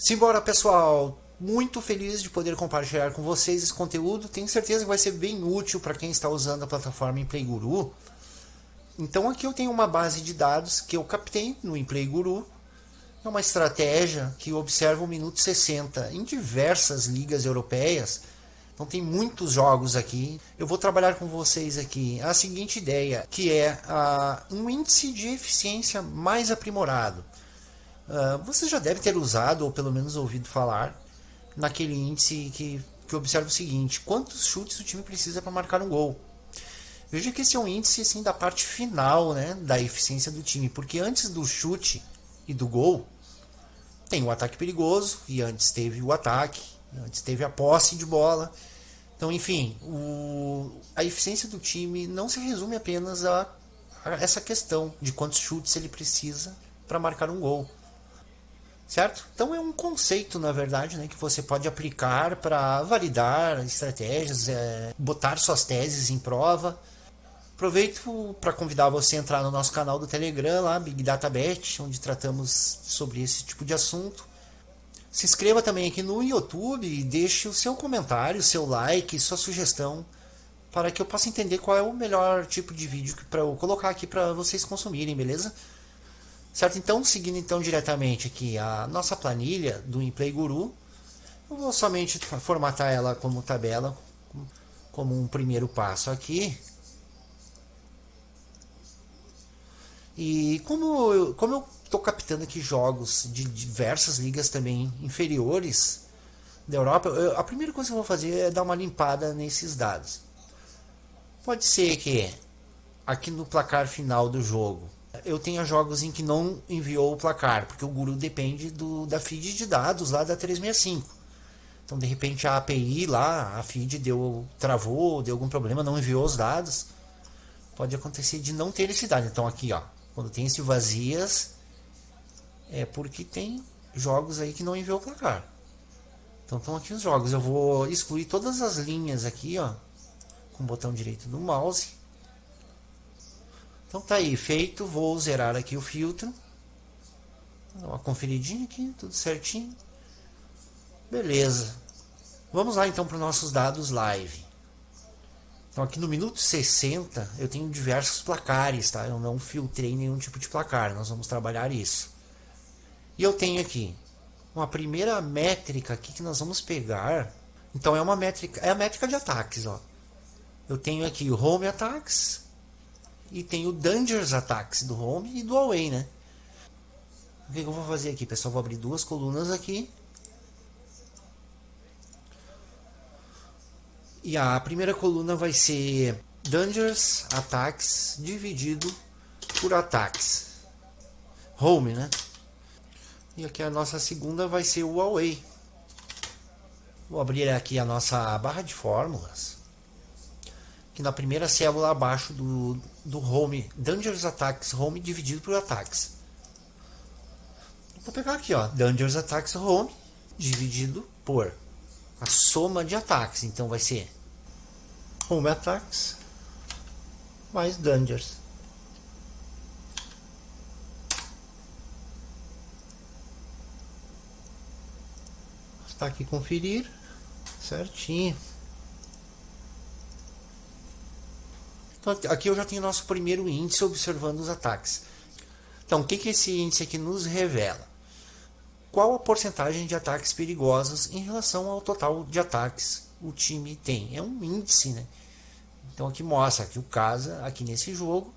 Simbora, pessoal! Muito feliz de poder compartilhar com vocês esse conteúdo. Tenho certeza que vai ser bem útil para quem está usando a plataforma ImplayGuru. Então aqui eu tenho uma base de dados que eu captei no ImplayGuru. É uma estratégia que observa o minuto 60 em diversas ligas europeias. Então tem muitos jogos aqui. Eu vou trabalhar com vocês aqui a seguinte ideia, que é um índice de eficiência mais aprimorado. Você já deve ter usado, ou pelo menos ouvido falar, naquele índice que observa o seguinte: quantos chutes o time precisa para marcar um gol. Veja que esse é um índice assim, da parte final, né, da eficiência do time, porque antes do chute e do gol tem o ataque perigoso, e antes teve o ataque, antes teve a posse de bola. Então, enfim, a eficiência do time não se resume apenas a essa questão de quantos chutes ele precisa para marcar um gol. Certo? Então é um conceito, na verdade, né, que você pode aplicar para validar estratégias, botar suas teses em prova. Aproveito para convidar você a entrar no nosso canal do Telegram, lá, Big Data Bet, onde tratamos sobre esse tipo de assunto. Se inscreva também aqui no YouTube e deixe o seu comentário, o seu like, sua sugestão, para que eu possa entender qual é o melhor tipo de vídeo para eu colocar aqui para vocês consumirem, beleza? Certo? Então, seguindo então diretamente aqui a nossa planilha do ImplayGuru, eu vou somente formatar ela como tabela, como um primeiro passo aqui. E como eu estou captando aqui jogos de diversas ligas também inferiores da Europa, a primeira coisa que eu vou fazer é dar uma limpada nesses dados. Pode ser que aqui no placar final do jogo eu tenha jogos em que não enviou o placar, porque o Guru depende da feed de dados lá da 365. Então de repente a API lá, a feed travou, deu algum problema, não enviou os dados. Pode acontecer de não ter esse dado. Então aqui, ó, quando tem esse vazias, é porque tem jogos aí que não enviou o placar. Então estão aqui os jogos. Eu vou excluir todas as linhas aqui, ó, com o botão direito do mouse. Então tá aí, feito. Vou zerar aqui o filtro. Dá uma conferidinha aqui, tudo certinho. Beleza. Vamos lá então para os nossos dados live. Então aqui no minuto 60 eu tenho diversos placares, tá? Eu não filtrei nenhum tipo de placar, nós vamos trabalhar isso. E eu tenho aqui uma primeira métrica aqui que nós vamos pegar. Então é uma métrica, é a métrica de ataques, ó. Eu tenho aqui o home attacks e tenho o dangerous attacks do home e do away, né? O que eu vou fazer aqui, pessoal? Vou abrir duas colunas aqui. E a primeira coluna vai ser dangerous attacks dividido por ataques. Home, né? E aqui a nossa segunda vai ser o away. Vou abrir aqui a nossa barra de fórmulas. Que na primeira célula abaixo do home, dangerous attacks home dividido por ataques. Vou pegar aqui, ó, dangerous attacks home dividido por a soma de ataques. Então vai ser home attacks mais dangerous. Está aqui conferir certinho. Então aqui eu já tenho nosso primeiro índice observando os ataques. Então o que esse índice aqui nos revela? Qual a porcentagem de ataques perigosos em relação ao total de ataques o time tem? É um índice, né? Então aqui mostra que o Casa, aqui nesse jogo,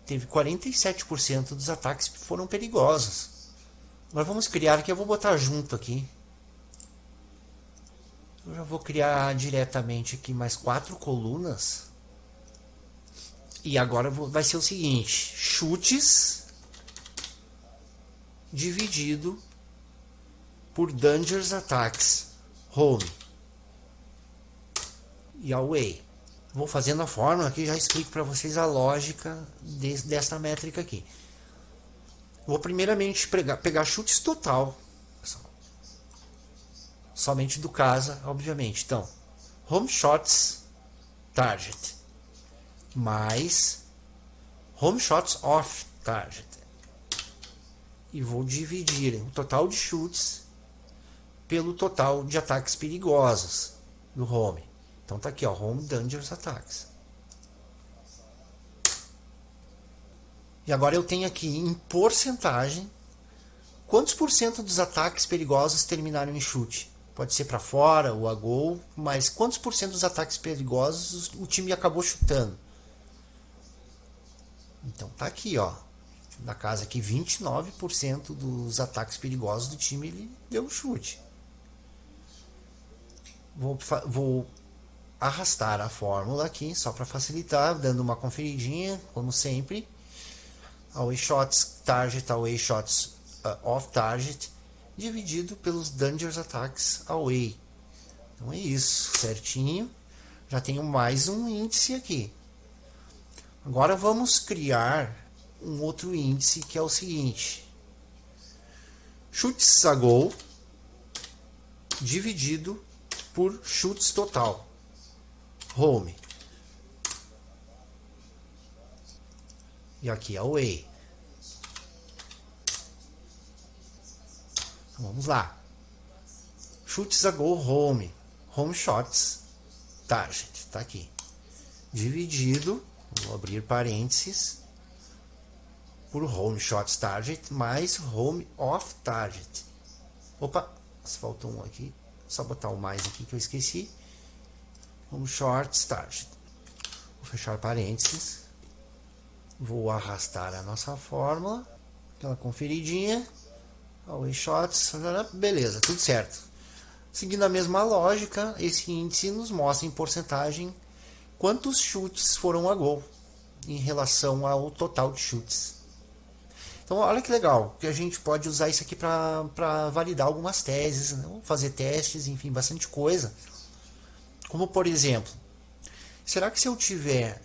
teve 47% dos ataques que foram perigosos. Agora vamos criar aqui, eu vou botar junto aqui. Eu já vou criar diretamente aqui mais 4 colunas. E agora vai ser o seguinte: chutes dividido por dangerous attacks home e away. Vou fazendo a fórmula aqui, já explico para vocês a lógica desta métrica aqui. Vou primeiramente pegar chutes total, somente do Casa, obviamente. Então, home shots target mais home shots off target. E vou dividir o total de chutes pelo total de ataques perigosos do home. Então tá aqui, ó, home dangerous attacks. E agora eu tenho aqui em porcentagem quantos por cento dos ataques perigosos terminaram em chute. Pode ser para fora ou a gol, mas quantos por cento dos ataques perigosos o time acabou chutando? Então tá aqui, ó, na casa aqui 29% dos ataques perigosos do time ele deu chute. Vou arrastar a fórmula aqui só para facilitar, dando uma conferidinha, como sempre. Away shots target, away shots off target, dividido pelos dangerous attacks away. Então é isso, certinho. Já tenho mais um índice aqui. Agora vamos criar um outro índice que é o seguinte: chutes a gol dividido por chutes total, home. E aqui away. Então vamos lá. Chutes a gol home. Home shots target. Tá aqui. Dividido, vou abrir parênteses, por home shots target mais home off target. Opa, faltou um aqui. Só botar o mais aqui que eu esqueci. Home shots target. Vou fechar parênteses. Vou arrastar a nossa fórmula. Aquela conferidinha. Away shots. Beleza, tudo certo. Seguindo a mesma lógica, esse índice nos mostra em porcentagem quantos chutes foram a gol em relação ao total de chutes. Então olha que legal, que a gente pode usar isso aqui para validar algumas teses, né? Fazer testes, enfim, bastante coisa. Como por exemplo, será que se eu tiver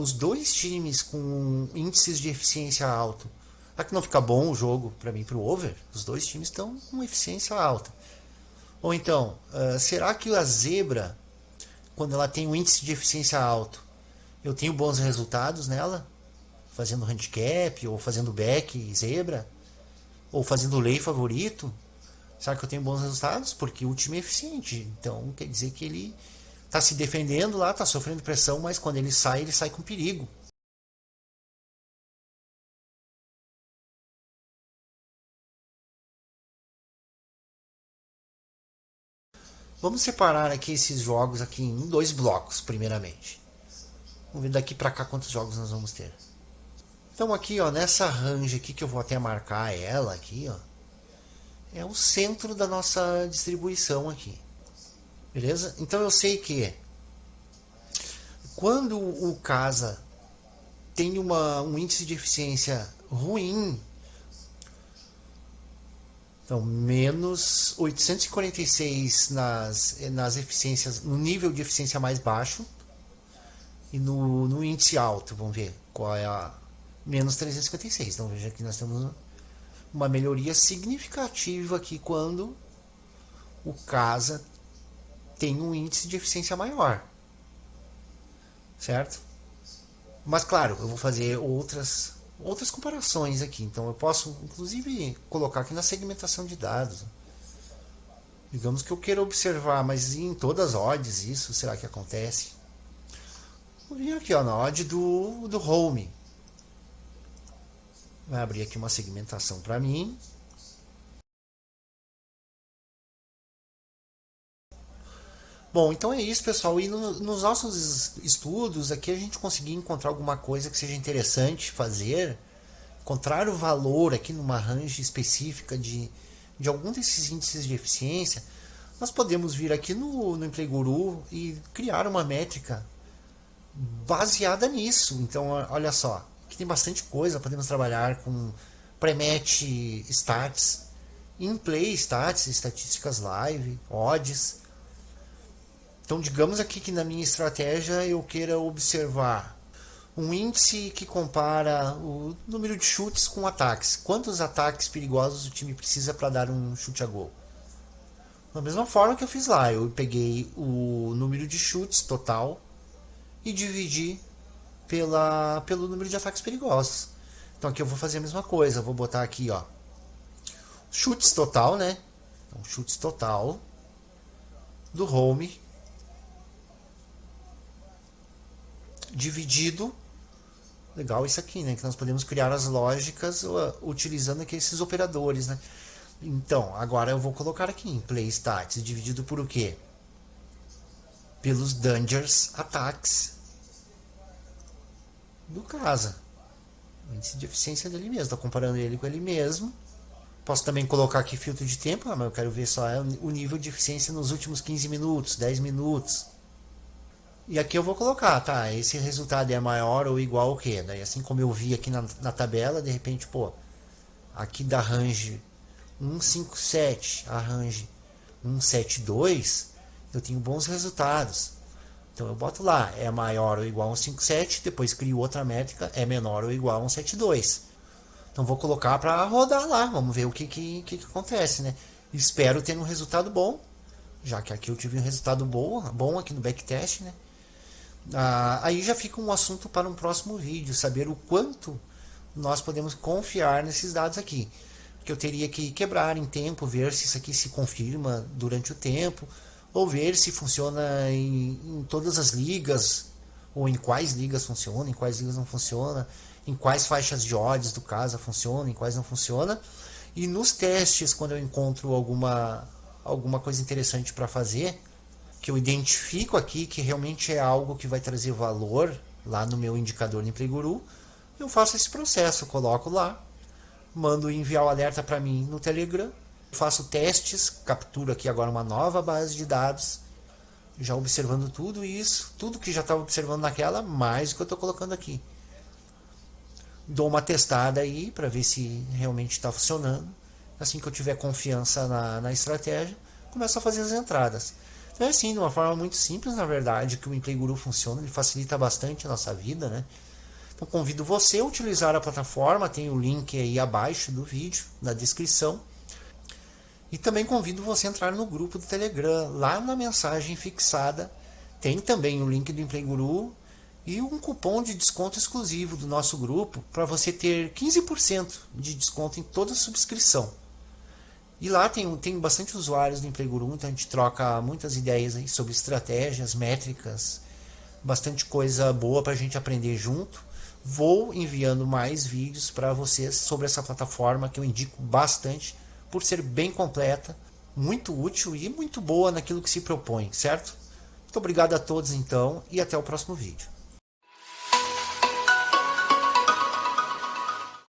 os dois times com índices de eficiência alto, será que não fica bom o jogo para mim para o over? Os dois times estão com eficiência alta. Ou então, será que a zebra, quando ela tem um índice de eficiência alto, eu tenho bons resultados nela? Fazendo handicap, ou fazendo back zebra, ou fazendo lei favorito? Será que eu tenho bons resultados? Porque o time é eficiente. Então quer dizer que ele está se defendendo lá, está sofrendo pressão, mas quando ele sai com perigo. Vamos separar aqui esses jogos aqui em dois blocos, primeiramente. Vamos ver daqui para cá quantos jogos nós vamos ter. Então aqui, ó, nessa range aqui que eu vou até marcar ela aqui, ó, é o centro da nossa distribuição aqui. Beleza? Então eu sei que quando o casa tem um índice de eficiência ruim, então menos 846 nas eficiências, no nível de eficiência mais baixo, e no índice alto, vamos ver qual é a menos 356. Então veja que nós temos uma melhoria significativa aqui quando o casa tem um índice de eficiência maior, certo? Mas claro, eu vou fazer outras comparações aqui. Então eu posso inclusive colocar aqui na segmentação de dados. Digamos que eu queira observar, mas em todas as odds isso, será que acontece? Vou vir aqui, ó, na odd do home. Vai abrir aqui uma segmentação para mim. Bom, então é isso, pessoal. E nos nossos estudos aqui a gente conseguir encontrar alguma coisa que seja interessante fazer, encontrar o valor aqui numa range específica de algum desses índices de eficiência, nós podemos vir aqui no Play Guru e criar uma métrica baseada nisso. Então, olha só, aqui tem bastante coisa, podemos trabalhar com pre-match stats, in-play stats, estatísticas live, odds. Então, digamos aqui que na minha estratégia eu queira observar um índice que compara o número de chutes com ataques. Quantos ataques perigosos o time precisa para dar um chute a gol? Da mesma forma que eu fiz lá, eu peguei o número de chutes total e dividi pelo número de ataques perigosos. Então aqui eu vou fazer a mesma coisa, eu vou botar aqui, ó, chutes total, né? Então, chutes total do home dividido. Legal isso aqui, né? Que nós podemos criar as lógicas utilizando aqui esses operadores, né? Então, agora eu vou colocar aqui em play stats dividido por o quê? Pelos dangers attacks do casa. Índice de eficiência dele mesmo. Estou comparando ele com ele mesmo. Posso também colocar aqui filtro de tempo, mas eu quero ver só o nível de eficiência nos últimos 15 minutos, 10 minutos. E aqui eu vou colocar, tá? Esse resultado é maior ou igual ao quê? Daí, assim como eu vi aqui na tabela, de repente, pô, aqui da range 157 a range 172, eu tenho bons resultados. Então eu boto lá, é maior ou igual a 157, depois crio outra métrica, é menor ou igual a 172. Então vou colocar para rodar lá, vamos ver o que acontece, né? Espero ter um resultado bom, já que aqui eu tive um resultado bom aqui no backtest, né? Aí já fica um assunto para um próximo vídeo, saber o quanto nós podemos confiar nesses dados aqui. Que eu teria que quebrar em tempo, ver se isso aqui se confirma durante o tempo, ou ver se funciona em todas as ligas, ou em quais ligas funciona, em quais ligas não funciona, em quais faixas de odds do caso funciona, em quais não funciona. E nos testes, quando eu encontro alguma coisa interessante para fazer, que eu identifico aqui que realmente é algo que vai trazer valor lá no meu indicador no PlayGuru, eu faço esse processo, coloco lá, mando enviar o alerta para mim no Telegram, faço testes, capturo aqui agora uma nova base de dados, já observando tudo isso, tudo que já estava observando naquela, mais o que eu estou colocando aqui. Dou uma testada aí para ver se realmente está funcionando. Assim que eu tiver confiança na estratégia, começo a fazer as entradas. Então é assim, de uma forma muito simples, na verdade, que o PlayGuru funciona, ele facilita bastante a nossa vida, né? Então convido você a utilizar a plataforma, tem o link aí abaixo do vídeo, na descrição. E também convido você a entrar no grupo do Telegram, lá na mensagem fixada, tem também o link do PlayGuru e um cupom de desconto exclusivo do nosso grupo, para você ter 15% de desconto em toda a subscrição. E lá tem bastante usuários do PlayGuru, então a gente troca muitas ideias aí sobre estratégias, métricas, bastante coisa boa para a gente aprender junto. Vou enviando mais vídeos para vocês sobre essa plataforma que eu indico bastante, por ser bem completa, muito útil e muito boa naquilo que se propõe, certo? Muito obrigado a todos então e até o próximo vídeo.